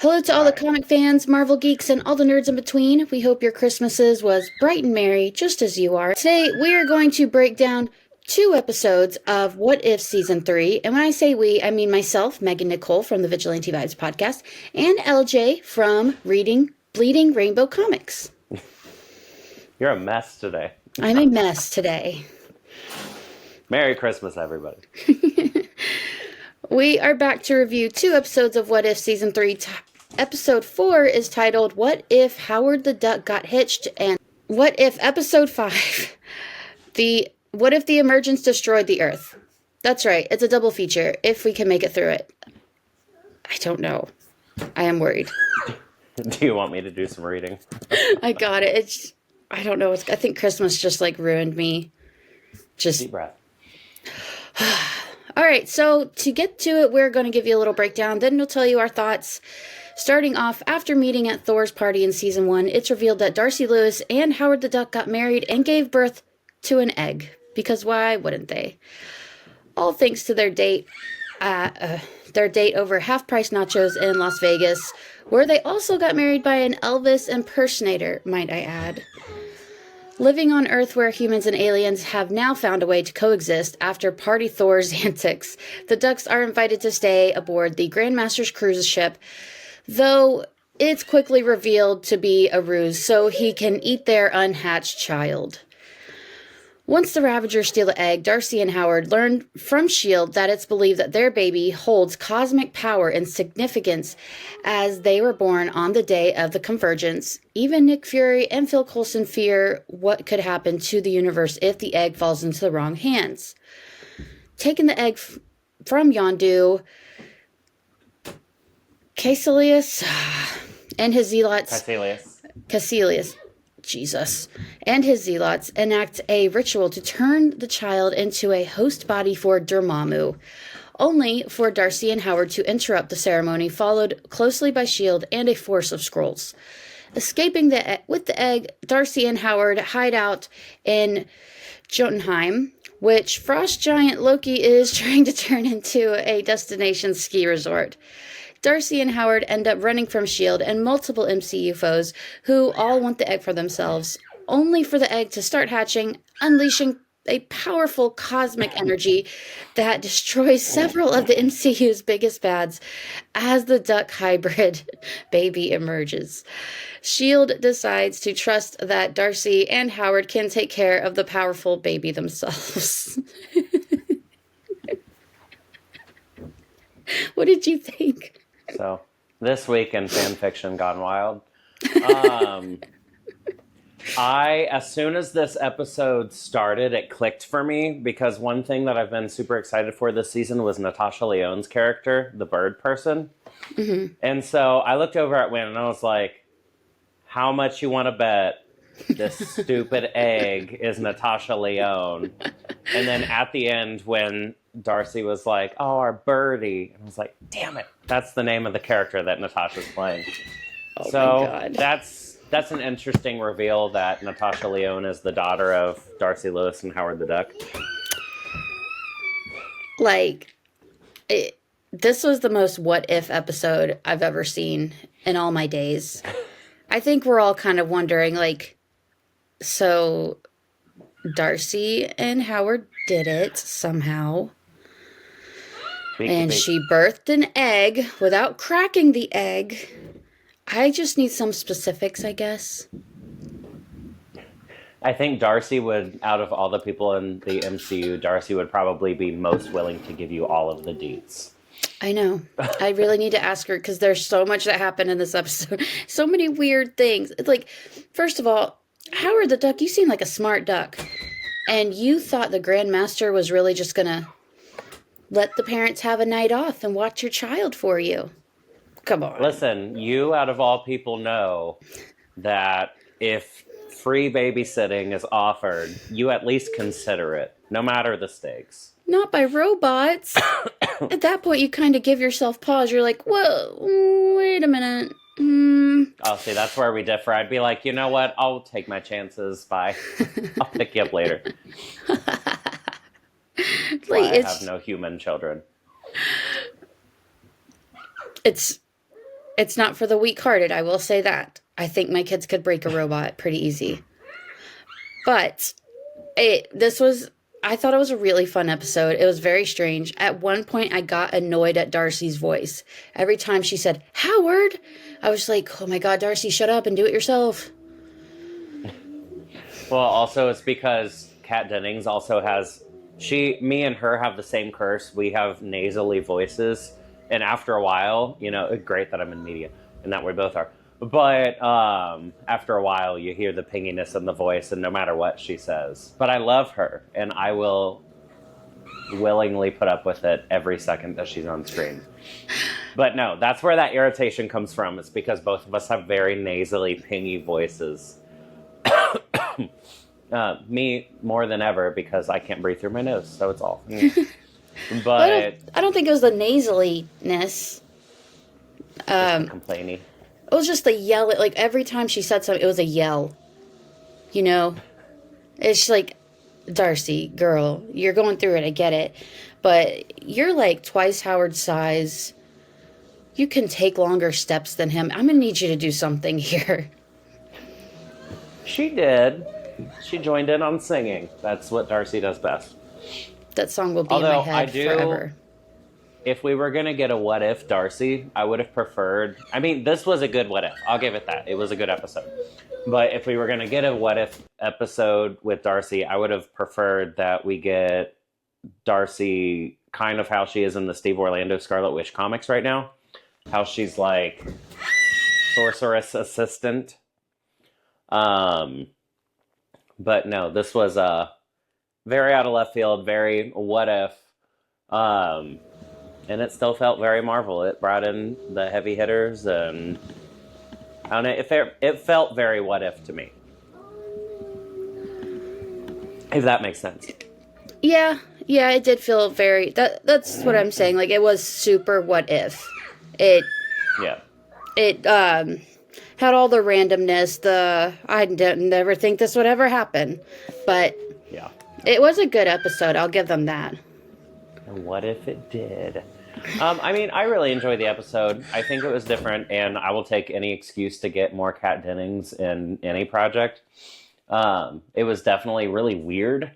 Hello to all the comic fans, Marvel geeks, and all the nerds in between. We hope your Christmases was bright and merry, just as you are. Today, we are going to break down 2 episodes of What If Season 3. And when I say we, I mean myself, Megan Nicole from the Vigilante Vibes podcast, and LJ from reading Bleeding Rainbow Comics. You're a mess today. I'm a mess today. Merry Christmas, everybody. We are back to review 2 episodes of What If Season 3. Episode 4 is titled, What If Howard the Duck Got Hitched? And What If Episode 5, What If the Emergence Destroyed the Earth? That's right, it's a double feature, if we can make it through it. I don't know. I am worried. Do you want me to do some reading? I got it. I don't know. I think Christmas just, ruined me. Deep breath. All right, so to get to it, we're going to give you a little breakdown. Then we'll tell you our thoughts. Starting off, after meeting at Thor's party in Season 1, it's revealed that Darcy Lewis and Howard the Duck got married and gave birth to an egg. Because why wouldn't they? All thanks to their date over half-price nachos in Las Vegas, where they also got married by an Elvis impersonator, might I add. Living on Earth where humans and aliens have now found a way to coexist after Party Thor's antics, the Ducks are invited to stay aboard the Grandmaster's cruise ship, though it's quickly revealed to be a ruse so he can eat their unhatched child. Once the Ravagers steal the egg, Darcy and Howard learn from S.H.I.E.L.D. that it's believed that their baby holds cosmic power and significance as they were born on the day of the Convergence. Even Nick Fury and Phil Coulson fear what could happen to the universe if the egg falls into the wrong hands. Taking the egg from Yondu, Caecilius and his zealots... Caecilius. Jesus, and his zealots enact a ritual to turn the child into a host body for Dormammu, only for Darcy and Howard to interrupt the ceremony, followed closely by S.H.I.E.L.D. and a force of Skrulls. Escaping with the egg, Darcy and Howard hide out in Jotunheim, which frost giant Loki is trying to turn into a destination ski resort. Darcy and Howard end up running from S.H.I.E.L.D. and multiple MCU foes who all want the egg for themselves, only for the egg to start hatching, unleashing a powerful cosmic energy that destroys several of the MCU's biggest bads as the duck hybrid baby emerges. S.H.I.E.L.D. decides to trust that Darcy and Howard can take care of the powerful baby themselves. What did you think? So, this week in fan fiction gone wild. As soon as this episode started, it clicked for me because one thing that I've been super excited for this season was Natasha Lyonne's character, the bird person. Mm-hmm. And so I looked over at Wynn and I was like, how much you want to bet this stupid egg is Natasha Lyonne? And then at the end when Darcy was like, oh, our birdie. And I was like, damn it. That's the name of the character that Natasha's playing. Oh so my God. That's an interesting reveal that Natasha Lyonne is the daughter of Darcy Lewis and Howard the Duck. This was the most what if episode I've ever seen in all my days. I think we're all kind of wondering, so Darcy and Howard did it somehow. And she birthed an egg without cracking the egg. I just need some specifics, I guess. I think Darcy would, out of all the people in the MCU, Darcy would probably be most willing to give you all of the deets. I know. I really need to ask her because there's so much that happened in this episode. So many weird things. It's first of all, Howard the Duck, you seem like a smart duck. And you thought the Grandmaster was really just going to let the parents have a night off and watch your child for you. Come on. Listen, you out of all people know that if free babysitting is offered, you at least consider it, no matter the stakes. Not by robots. At that point, you kind of give yourself pause. You're like, whoa, wait a minute. Oh, see, that's where we differ. I'd be like, you know what? I'll take my chances. Bye. I'll pick you up later. I have no human children. It's It's not for the weak-hearted, I will say that. I think my kids could break a robot pretty easy. But I thought it was a really fun episode. It was very strange. At one point, I got annoyed at Darcy's voice. Every time she said, Howard, I was like, oh my God, Darcy, shut up and do it yourself. Well, also it's because Kat Dennings also has, me and her have the same curse. We have nasally voices. And after a while, great that I'm in media and that we both are. But after a while, you hear the pinginess in the voice, and no matter what she says. But I love her, and I will willingly put up with it every second that she's on screen. But no, that's where that irritation comes from. It's because both of us have very nasally, pingy voices. Me more than ever, because I can't breathe through my nose, so it's all. But I don't think it was the nasaliness. Complainy. It was just the yell. Like, every time she said something, it was a yell. It's like, Darcy, girl, you're going through it. I get it. But you're like twice Howard's size. You can take longer steps than him. I'm going to need you to do something here. She did. She joined in on singing. That's what Darcy does best. That song will be in my head forever. If we were going to get a what if Darcy, I would have preferred... I mean, this was a good what if. I'll give it that. It was a good episode. But if we were going to get a what if episode with Darcy, I would have preferred that we get Darcy kind of how she is in the Steve Orlando Scarlet Witch comics right now. How she's like sorceress assistant. But no, this was very out of left field, very what if. And it still felt very Marvel. It brought in the heavy hitters, and I don't know. It felt very what if to me. If that makes sense. Yeah, it did feel very... That's what I'm saying. Like, it was super what if. It had all the randomness, I didn't never think this would ever happen. But yeah, it was a good episode. I'll give them that. And what if it did? I mean, I really enjoyed the episode. I think it was different, and I will take any excuse to get more Kat Dennings in any project. It was definitely really weird,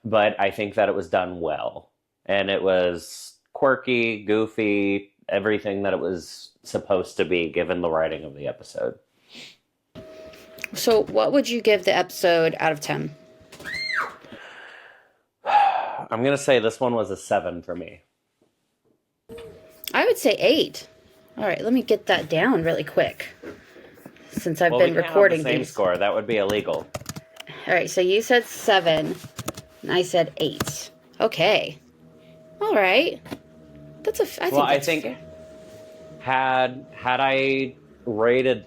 but I think that it was done well. And it was quirky, goofy, everything that it was supposed to be, given the writing of the episode. So what would you give the episode out of 10? I'm going to say this one was a 7 for me. I would say 8. All right, let me get that down really quick. Since I've been recording these. Same score. That would be illegal. All right, so you said 7, and I said 8. Okay. All right. I think fair. Had I rated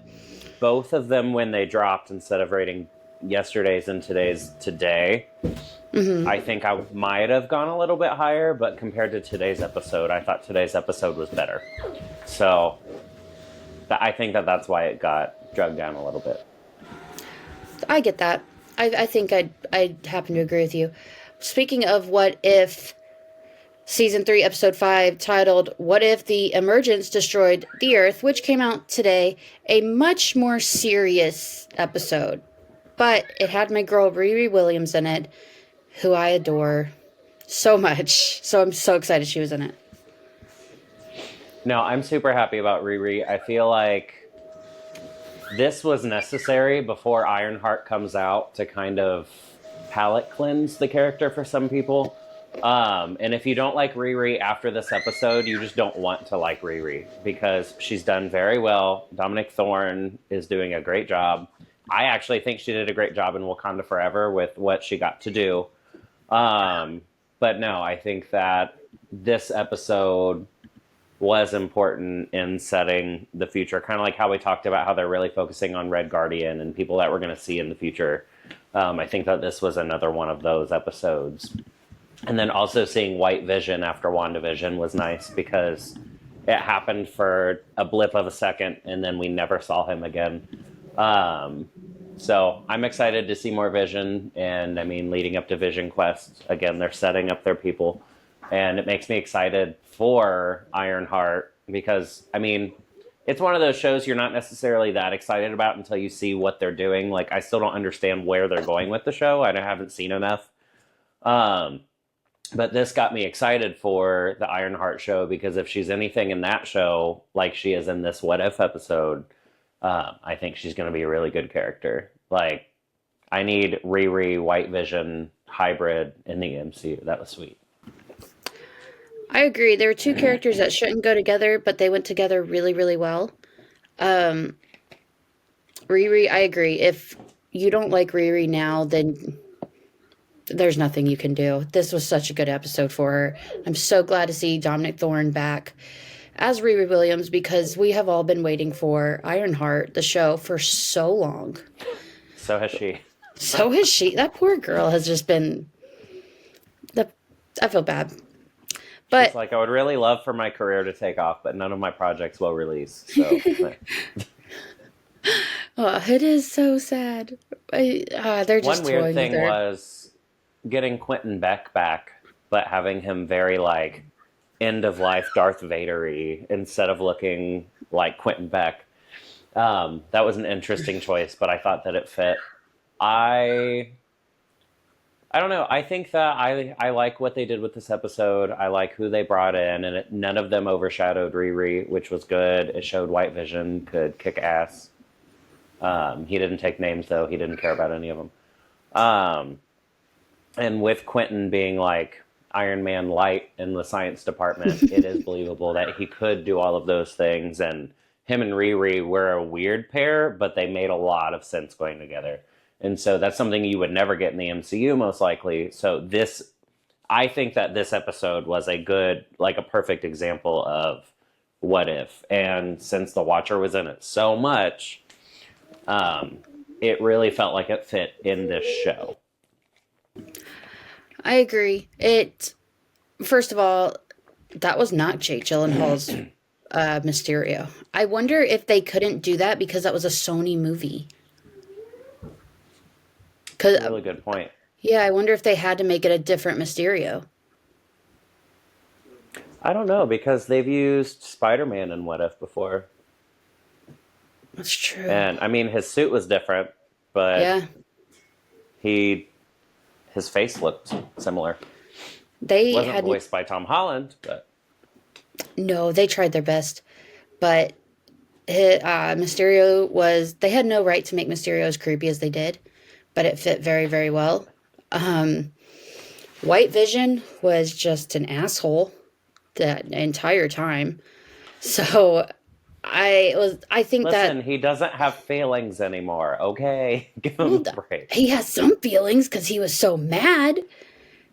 both of them when they dropped instead of rating yesterday's and today's today, I think I might have gone a little bit higher, but compared to today's episode, I thought today's episode was better. So I think that's why it got drugged down a little bit. I get that. I think I'd happen to agree with you. Speaking of what if, Season 3, Episode 5, titled, What If the Emergence Destroyed the Earth, which came out today, a much more serious episode. But it had my girl Riri Williams in it, who I adore so much. So I'm so excited she was in it. No, I'm super happy about Riri. I feel like this was necessary before Ironheart comes out to kind of palate cleanse the character for some people. And if you don't like Riri after this episode, you just don't want to like Riri, because she's done very well. Dominic Thorne is doing a great job. I actually think she did a great job in Wakanda Forever with what she got to do. But no, I think that this episode was important in setting the future, kind of like how we talked about how they're really focusing on Red Guardian and people that we're going to see in the future. I think that this was another one of those episodes. And then also seeing White Vision after WandaVision was nice, because it happened for a blip of a second and then we never saw him again. So I'm excited to see more Vision, and I mean, leading up to Vision Quest, again, they're setting up their people, and it makes me excited for Ironheart, because, I mean, it's one of those shows you're not necessarily that excited about until you see what they're doing. Like, I still don't understand where they're going with the show. I haven't seen enough. But this got me excited for the Ironheart show, because if she's anything in that show, like she is in this What If episode, I think she's going to be a really good character. Like, I need Riri, White Vision hybrid in the MCU. That was sweet. I agree. There are two characters that shouldn't go together, but they went together really, really well. Riri, I agree. If you don't like Riri now, then there's nothing you can do. This was such a good episode for her. I'm so glad to see Dominic Thorne back as Riri Williams, because we have all been waiting for Ironheart, the show, for so long. So has she. So has she. That poor girl has just been... I feel bad. But it's like, I would really love for my career to take off, but none of my projects will release. So, oh, it is so sad. They're just one weird thing with her. was getting Quentin Beck back, but having him very like end of life Darth Vader-y instead of looking like Quentin Beck. That was an interesting choice, but I thought that it fit. I don't know. I think that I like what they did with this episode. I like who they brought in, and none of them overshadowed Riri, which was good. It showed White Vision could kick ass. He didn't take names, though. He didn't care about any of them. And with Quentin being like Iron Man light in the science department, it is believable that he could do all of those things. And him and Riri were a weird pair, but they made a lot of sense going together. And so that's something you would never get in the MCU, most likely. So I think that this episode was a perfect example of What If. And since The Watcher was in it so much, it really felt like it fit in this show. I agree. First of all, that was not Jake Gyllenhaal's Mysterio. I wonder if they couldn't do that because that was a Sony movie. Really good point. Yeah, I wonder if they had to make it a different Mysterio. I don't know, because they've used Spider-Man in What If before. That's true. And, I mean, his suit was different, but yeah. His face looked similar. They wasn't voiced by Tom Holland, but... No, they tried their best. But Mysterio was... They had no right to make Mysterio as creepy as they did. But it fit very, very well. White Vision was just an asshole that entire time. So Listen, he doesn't have feelings anymore, okay? Give him a break. He has some feelings because he was so mad.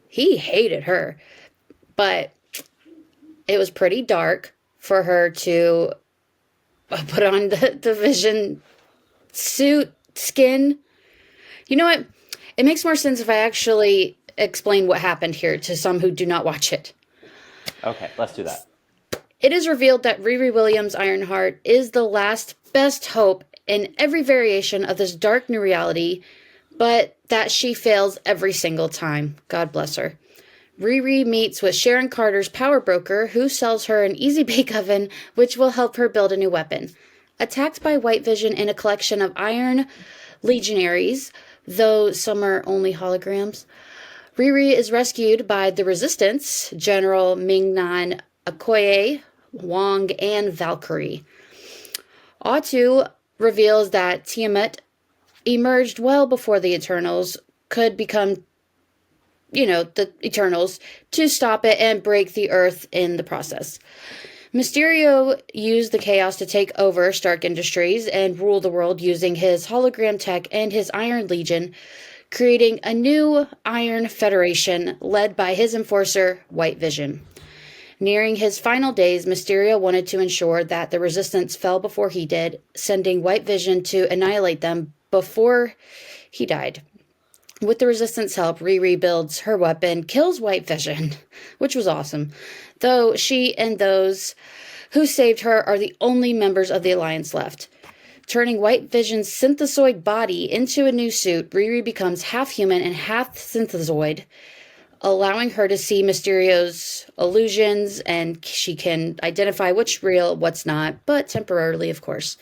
He hated her. But it was pretty dark for her to put on the Vision suit, skin. You know what? It makes more sense if I actually explain what happened here to some who do not watch it. Okay, let's do that. It is revealed that Riri Williams Ironheart is the last best hope in every variation of this dark new reality, but that she fails every single time. God bless her. Riri meets with Sharon Carter's power broker, who sells her an easy bake oven, which will help her build a new weapon. Attacked by White Vision in a collection of iron legionaries, though some are only holograms, Riri is rescued by the Resistance, General Ming-Na, Okoye, Wong, and Valkyrie. Atu reveals that Tiamat emerged well before the Eternals could become, the Eternals, to stop it and break the Earth in the process. Mysterio used the chaos to take over Stark Industries and rule the world using his hologram tech and his Iron Legion, creating a new Iron Federation led by his enforcer, White Vision. Nearing his final days, Mysterio wanted to ensure that the Resistance fell before he did, sending White Vision to annihilate them before he died. With the Resistance help, Riri builds her weapon, kills White Vision, which was awesome, though she and those who saved her are the only members of the Alliance left. Turning White Vision's synthesoid body into a new suit, Riri becomes half human and half synthesoid. allowing her to see Mysterio's illusions, and she can identify what's real, what's not, but temporarily, of course.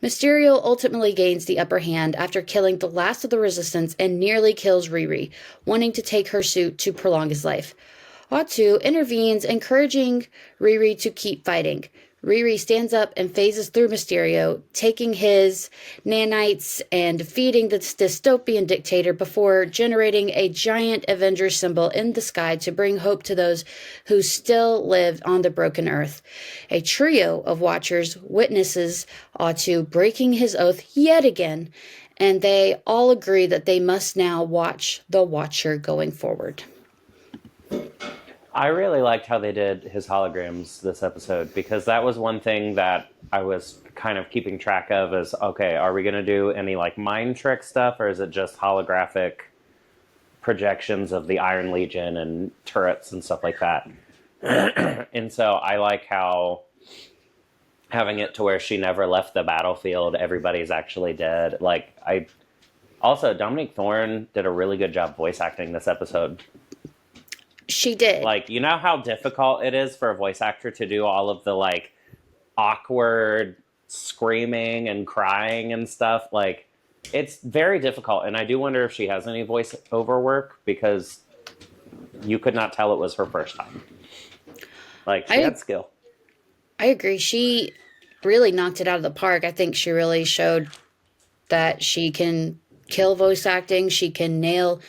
Mysterio ultimately gains the upper hand after killing the last of the Resistance and nearly kills Riri, wanting to take her suit to prolong his life. Atu intervenes, encouraging Riri to keep fighting. Riri stands up and phases through Mysterio, taking his nanites and defeating this dystopian dictator before generating a giant Avenger symbol in the sky to bring hope to those who still live on the broken earth. A trio of Watchers witnesses Atu breaking his oath yet again, and they all agree that they must now watch the Watcher going forward. I really liked how they did his holograms this episode, because that was one thing that I was kind of keeping track of is, okay, are we going to do any like mind trick stuff, or is it just holographic projections of the Iron Legion and turrets and stuff like that? And so I like how having it to where she never left the battlefield, everybody's actually dead. Like, also, Dominique Thorne did a really good job voice acting this episode. She did. Like, you know how difficult it is for a voice actor to do all of the, like, awkward screaming and crying and stuff? Like, it's very difficult. And I do wonder if she has any voiceover work, because you could not tell it was her first time. Like, she had skill. I agree. She really knocked it out of the park. I think she really showed that she can kill voice acting. She can nail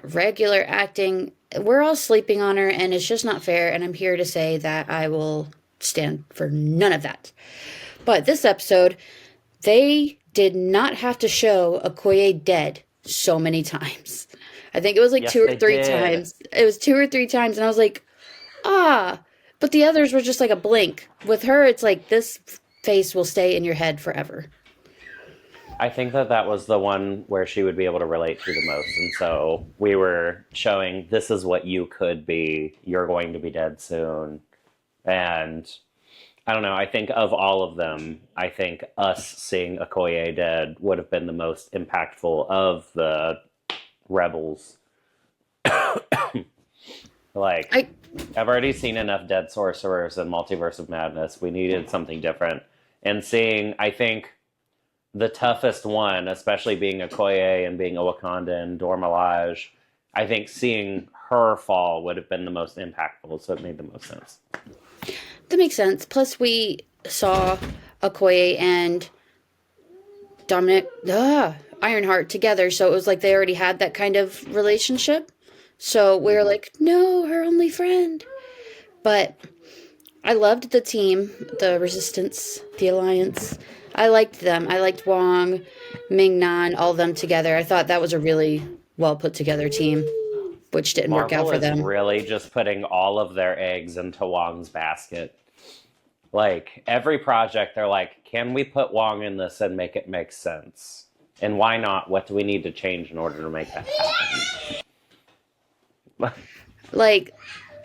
regular acting. We're all sleeping on her, and it's just not fair, and I'm here to say that I will stand for none of that. But this episode, they did not have to show Okoye dead so many times. I think it was like Yes, 2 or 3 did. times. It was 2 or 3 times, and I was like, but the others were just like a blink. With her, it's like this face will stay in your head forever. I think that was the one where she would be able to relate to the most. And so we were showing, this is what you could be. You're going to be dead soon. And I don't know. I think of all of them, I think us seeing Okoye dead would have been the most impactful of the rebels. Like, I've already seen enough dead sorcerers in Multiverse of Madness. We needed something different. And seeing, I think, the toughest one, especially being Okoye and being a Wakandan, Dora Milaje, I think seeing her fall would have been the most impactful, so it made the most sense. That makes sense. Plus, we saw Okoye and Dominic Ironheart together, so it was like they already had that kind of relationship. So we were like, no, her only friend. But I loved the team, the Resistance, the Alliance. I liked them. I liked Wong, Ming-Na, all of them together. I thought that was a really well put together team, which didn't work out for them. Marvel is really just putting all of their eggs into Wong's basket. Like, every project, they're like, can we put Wong in this and make it make sense? And why not? What do we need to change in order to make that happen? Like,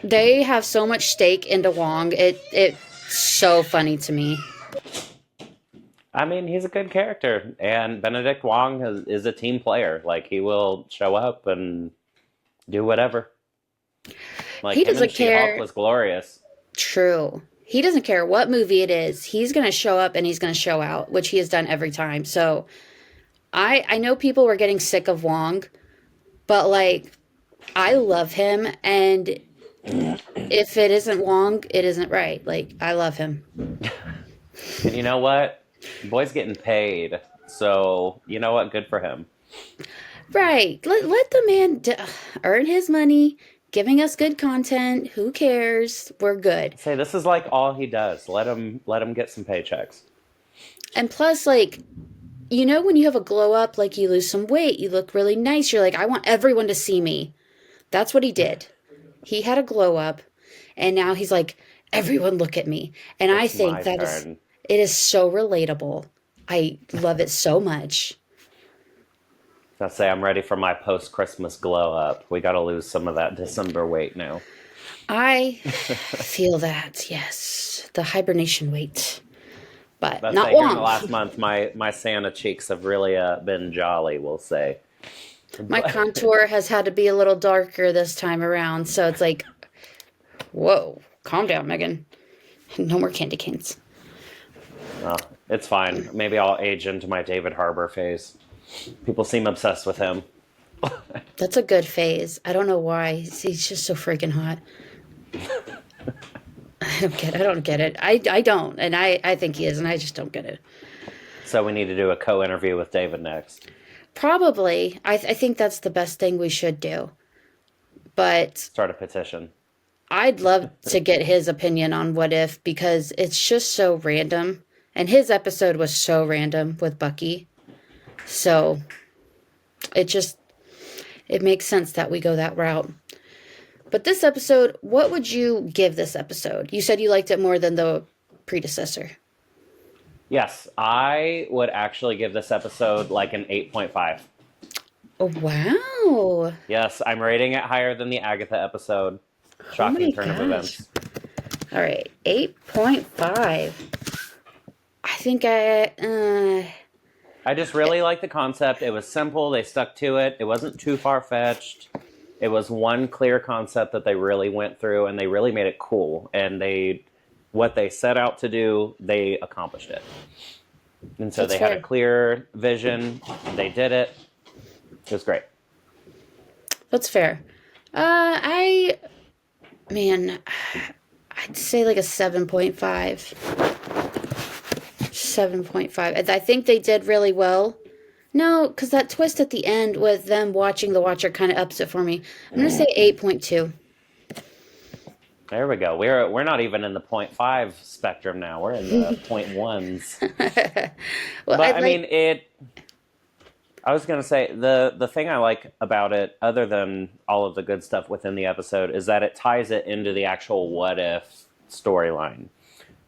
they have so much stake into Wong. It's so funny to me. I mean, he's a good character, and Benedict Wong is a team player. Like, he will show up and do whatever. Like, he doesn't care. She-Hulk was glorious. True. He doesn't care what movie it is. He's going to show up and he's going to show out, which he has done every time. So, I know people were getting sick of Wong, but, like, I love him, and if it isn't Wong, it isn't right. Like, I love him. And you know what? Boy's getting paid, so you know what? Good for him. Right. Let the man earn his money, giving us good content. Who cares? We're good. Say, this is like all he does. Let him get some paychecks. And plus, like, you know, when you have a glow up, like you lose some weight, you look really nice. You're like, I want everyone to see me. That's what he did. He had a glow up, and now he's like, everyone look at me. And I think that it is so relatable. I love it so much. I say I'm ready for my post-Christmas glow up. We got to lose some of that December weight now. I feel that, yes. The hibernation weight. But That's not like Wong. in the last month, my Santa cheeks have really been jolly, we'll say. My contour has had to be a little darker this time around, so it's like, whoa, calm down, Megan. No more candy canes. Oh, it's fine. Maybe I'll age into my David Harbour phase. People seem obsessed with him. That's a good phase. I don't know why. He's just so freaking hot. I don't get it. I don't. And I think he is, and I just don't get it. So we need to do a co-interview with David next. Probably. I think that's the best thing we should do. But Start a petition. I'd love to get his opinion on What If, because it's just so random. And his episode was so random with Bucky. So it makes sense that we go that route. But this episode, what would you give this episode? You said you liked it more than the predecessor. Yes, I would actually give this episode like an 8.5. Oh, wow. Yes, I'm rating it higher than the Agatha episode. Shocking turn of events. All right, 8.5. I think I just really like the concept. It was simple. They stuck to it. It wasn't too far-fetched. It was one clear concept that they really went through, and they really made it cool. And what they set out to do, they accomplished it. And so they had a clear vision. They did it. It was great. That's fair. I'd say like a 7.5. 7.5. I think they did really well. No, because that twist at the end with them watching the Watcher kind of ups it for me. I'm going to say 8.2. There we go. We're not even in the 0.5 spectrum now. We're in the 0.1s. Well, but I was going to say, the thing I like about it, other than all of the good stuff within the episode, is that it ties it into the actual What If storyline.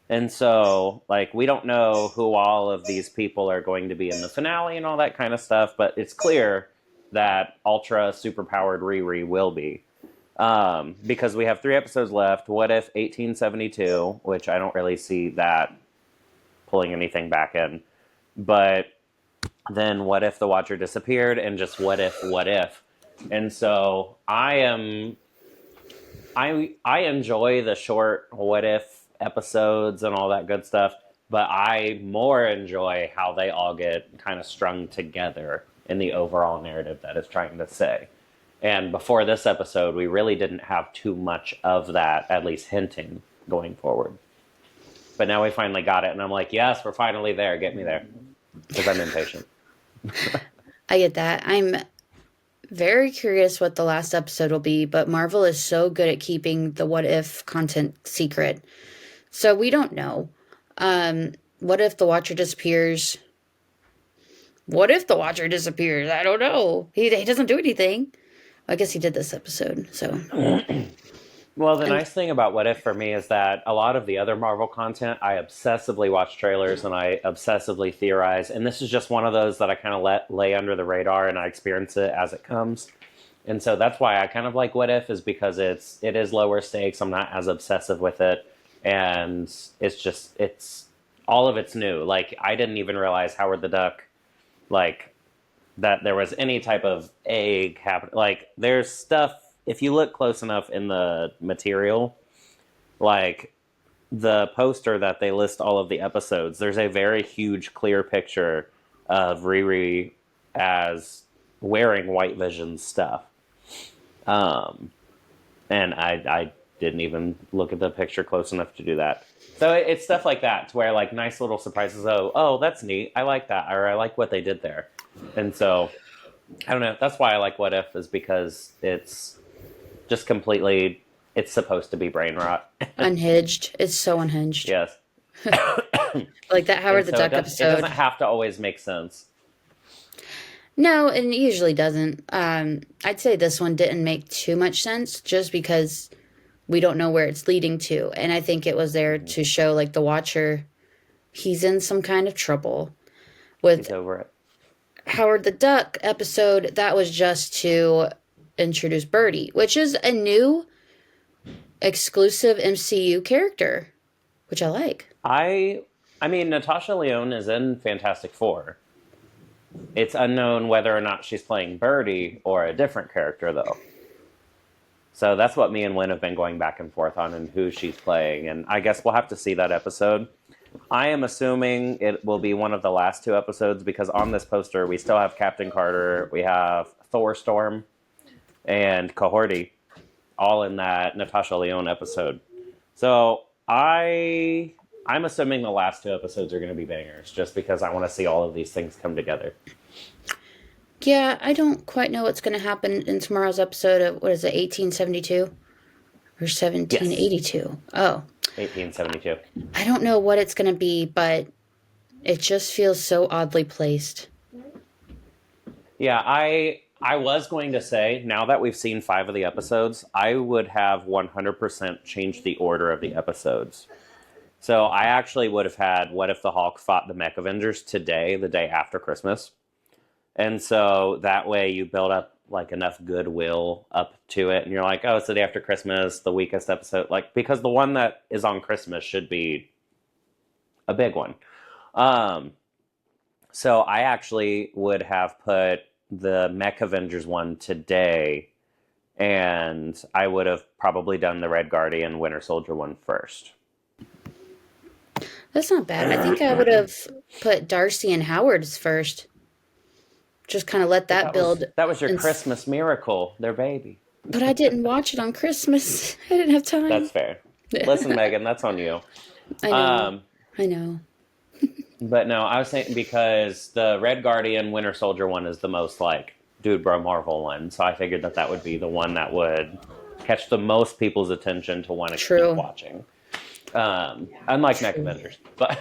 And so, like, we don't know who all of these people are going to be in the finale and all that kind of stuff, but it's clear that ultra superpowered Riri will be. Because we have 3 episodes left. What If 1872, which I don't really see that pulling anything back in. But then What If the Watcher disappeared, and just what if. And so I enjoy the short What If episodes and all that good stuff, but I more enjoy how they all get kind of strung together in the overall narrative that it's trying to say. And before this episode, we really didn't have too much of that, at least hinting, going forward. But now we finally got it, and I'm like, yes, we're finally there. Get me there. Because I'm impatient. I get that. I'm very curious what the last episode will be, but Marvel is so good at keeping the What If content secret. So we don't know. What if the Watcher disappears? What if the Watcher disappears? I don't know. He doesn't do anything. I guess he did this episode, so. Well, the nice thing about What If for me is that a lot of the other Marvel content, I obsessively watch trailers and I obsessively theorize. And this is just one of those that I kind of let lay under the radar and I experience it as it comes. And so that's why I kind of like What If, is because it is lower stakes. I'm not as obsessive with it. And it's all of it's new. Like, I didn't even realize Howard the Duck, like, that there was any type of egg happen. Like, there's stuff, if you look close enough in the material, like the poster that they list all of the episodes, there's a very huge, clear picture of Riri as wearing White Vision's stuff. And I didn't even look at the picture close enough to do that. So it's stuff like that, to where, like, nice little surprises. Oh, that's neat. I like that. Or I like what they did there. And so, I don't know. That's why I like What If, is because it's just completely, it's supposed to be brain rot. Unhinged. It's so unhinged. Yes. Like that Howard the Duck episode. It doesn't have to always make sense. No, and it usually doesn't. I'd say this one didn't make too much sense, just because we don't know where it's leading to. And I think it was there to show, like, the Watcher, he's in some kind of trouble. With He's over it. Howard the Duck episode, that was just to introduce Birdie, which is a new exclusive MCU character, which I like. I mean, Natasha Lyonne is in Fantastic Four. It's unknown whether or not she's playing Birdie or a different character, though. So that's what me and Lynn have been going back and forth on, and who she's playing. And I guess we'll have to see that episode. I am assuming it will be one of the last 2 episodes, because on this poster we still have Captain Carter, we have Thor Storm, and Cohorty, all in that Natasha Lyonne episode. So I'm assuming the last 2 episodes are going to be bangers, just because I want to see all of these things come together. Yeah, I don't quite know what's going to happen in tomorrow's episode of, what is it, 1872? Or 1782? Yes. Oh. 1872. I don't know what it's going to be, but it just feels so oddly placed. Yeah, I was going to say, now that we've seen 5 of the episodes, I would have 100% changed the order of the episodes. So I actually would have had What If the Hulk Fought the Mech Avengers today, the day after Christmas. And so that way you build up like enough goodwill up to it, and you're like, oh, it's the day after Christmas, the weakest episode, like, because the one that is on Christmas should be a big one. So I actually would have put the Mech Avengers one today, and I would have probably done the Red Guardian Winter Soldier one first. That's not bad. I think I would have put Darcy and Howard's first. Just kind of let that build. That was your Christmas miracle, their baby. But I didn't watch it on Christmas. I didn't have time. That's fair. Listen, Megan, that's on you. I know. But no, I was saying, because the Red Guardian Winter Soldier one is the most like dude bro Marvel one, so I figured that would be the one that would catch the most people's attention to want to keep watching. Unlike Mech Avengers, but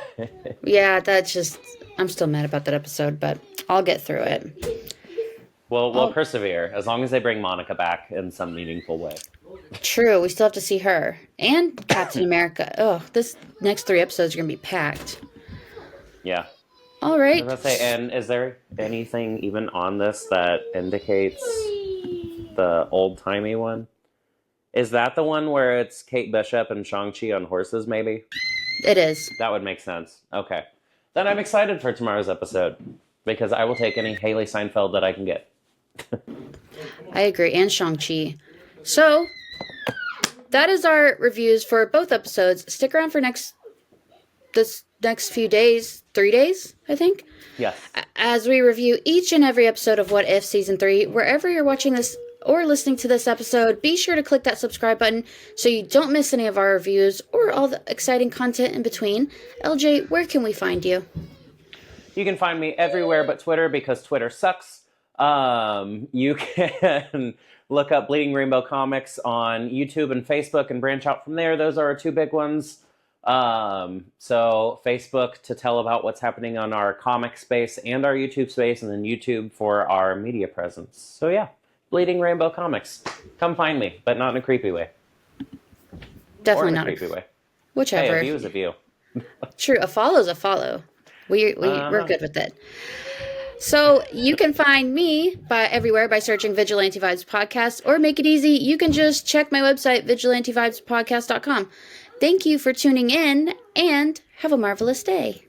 yeah, that's just, I'm still mad about that episode, but I'll get through it. Well, we'll persevere as long as they bring Monica back in some meaningful way. True, we still have to see her and Captain America. Oh, this next 3 episodes are gonna be packed. Yeah. All right. I was gonna say, and is there anything even on this that indicates the old-timey one? Is that the one where it's Kate Bishop and Shang-Chi on horses, maybe? It is. That would make sense. Okay. Then I'm excited for tomorrow's episode, because I will take any Haley Seinfeld that I can get. I agree, and Shang-Chi. So, that is our reviews for both episodes. Stick around for this next few days, 3 days, I think. Yes. As we review each and every episode of What If Season 3, wherever you're watching this or listening to this episode, be sure to click that subscribe button so you don't miss any of our reviews or all the exciting content in between. LJ, where can we find you? You can find me everywhere but Twitter, because Twitter sucks. You can look up Bleeding Rainbow Comics on YouTube and Facebook and branch out from there. Those are our 2 big ones. So Facebook to tell about what's happening on our comic space and our YouTube space, and then YouTube for our media presence. So yeah, Bleeding Rainbow Comics. Come find me, but not in a creepy way. Definitely not not in a creepy way. Whichever. Hey, a view is a view. True, a follow's a follow. We're good with it. So you can find me everywhere by searching Vigilante Vibes Podcast, or make it easy, you can just check my website, vigilantevibespodcast.com. Thank you for tuning in, and have a marvelous day.